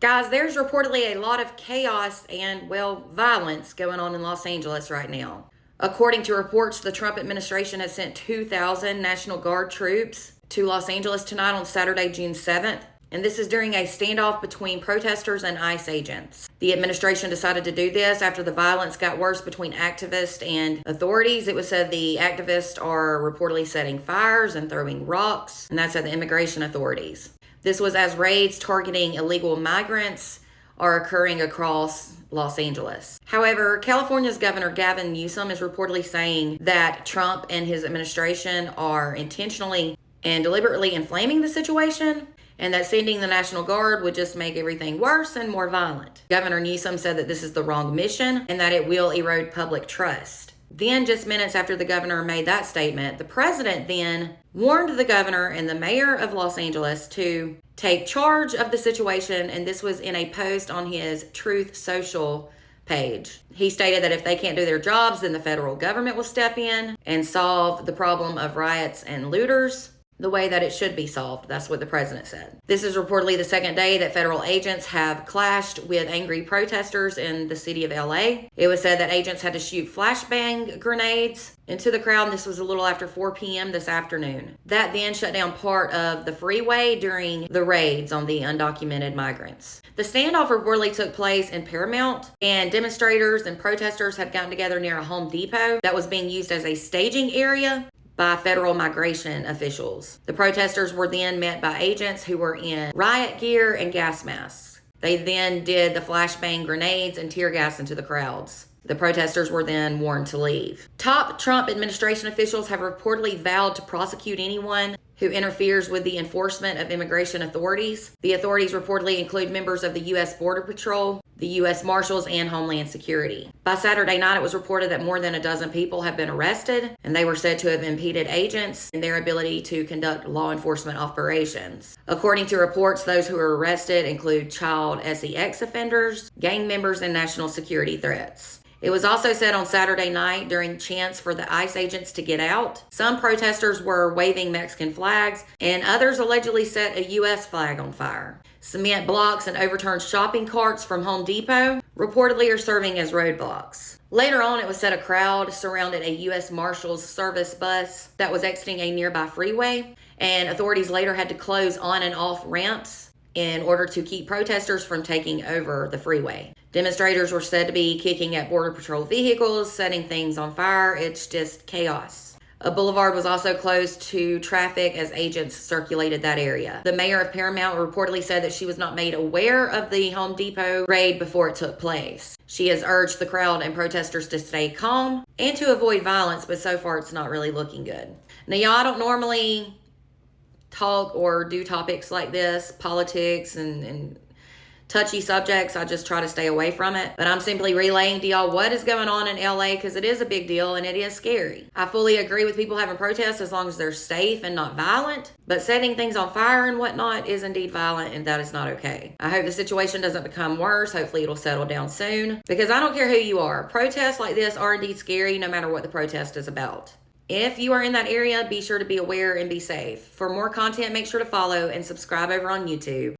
Guys, there's reportedly a lot of chaos and, well, violence going on in Los Angeles right now. According to reports, the Trump administration has sent 2,000 National Guard troops to Los Angeles tonight on Saturday, June 7th. And this is during a standoff between protesters and ICE agents. The administration decided to do this after the violence got worse between activists and authorities. It was said the activists are reportedly setting fires and throwing rocks, and that's at the immigration authorities. This was as raids targeting illegal migrants are occurring across Los Angeles. However, California's Governor Gavin Newsom is reportedly saying that Trump and his administration are intentionally and deliberately inflaming the situation, and that sending the National Guard would just make everything worse and more violent. Governor Newsom said that this is the wrong mission and that it will erode public trust. Then, just minutes after the governor made that statement, the president then warned the governor and the mayor of Los Angeles to take charge of the situation, and this was in a post on his Truth Social page. He stated that if they can't do their jobs, then the federal government will step in and solve the problem of riots and looters the way that it should be solved. That's what the president said. This is reportedly the second day that federal agents have clashed with angry protesters in the city of LA. It was said that agents had to shoot flashbang grenades into the crowd, and this was a little after 4 p.m. this afternoon. That then shut down part of the freeway during the raids on the undocumented migrants. The standoff reportedly took place in Paramount, and demonstrators and protesters had gotten together near a Home Depot that was being used as a staging area by federal migration officials. The protesters were then met by agents who were in riot gear and gas masks. They then did the flashbang grenades and tear gas into the crowds. The protesters were then warned to leave. Top Trump administration officials have reportedly vowed to prosecute anyone who interferes with the enforcement of immigration authorities. The authorities reportedly include members of the U.S. Border Patrol, the U.S. Marshals, and Homeland Security. By Saturday night, it was reported that more than a dozen people have been arrested, and they were said to have impeded agents in their ability to conduct law enforcement operations. According to reports, those who were arrested include child sex offenders, gang members, and national security threats. It was also said on Saturday night during chants for the ICE agents to get out, some protesters were waving Mexican flags, and others allegedly set a U.S. flag on fire. Cement blocks and overturned shopping carts from Home Depot reportedly are serving as roadblocks. Later on, it was said a crowd surrounded a U.S. Marshals Service bus that was exiting a nearby freeway, and authorities later had to close on and off ramps in order to keep protesters from taking over the freeway. Demonstrators were said to be kicking at Border Patrol vehicles, setting things on fire. It's just chaos. A boulevard was also closed to traffic as agents circulated that area. The mayor of Paramount reportedly said that she was not made aware of the Home Depot raid before it took place. She has urged the crowd and protesters to stay calm and to avoid violence, but so far it's not really looking good. Now, y'all, I don't normally talk or do topics like this, politics and touchy subjects. I just try to stay away from it. But I'm simply relaying to y'all what is going on in LA, because it is a big deal and it is scary. I fully agree with people having protests as long as they're safe and not violent. But setting things on fire and whatnot is indeed violent, and that is not okay. I hope the situation doesn't become worse. Hopefully it'll settle down soon, because I don't care who you are. Protests like this are indeed scary no matter what the protest is about. If you are in that area, be sure to be aware and be safe. For more content, make sure to follow and subscribe over on YouTube.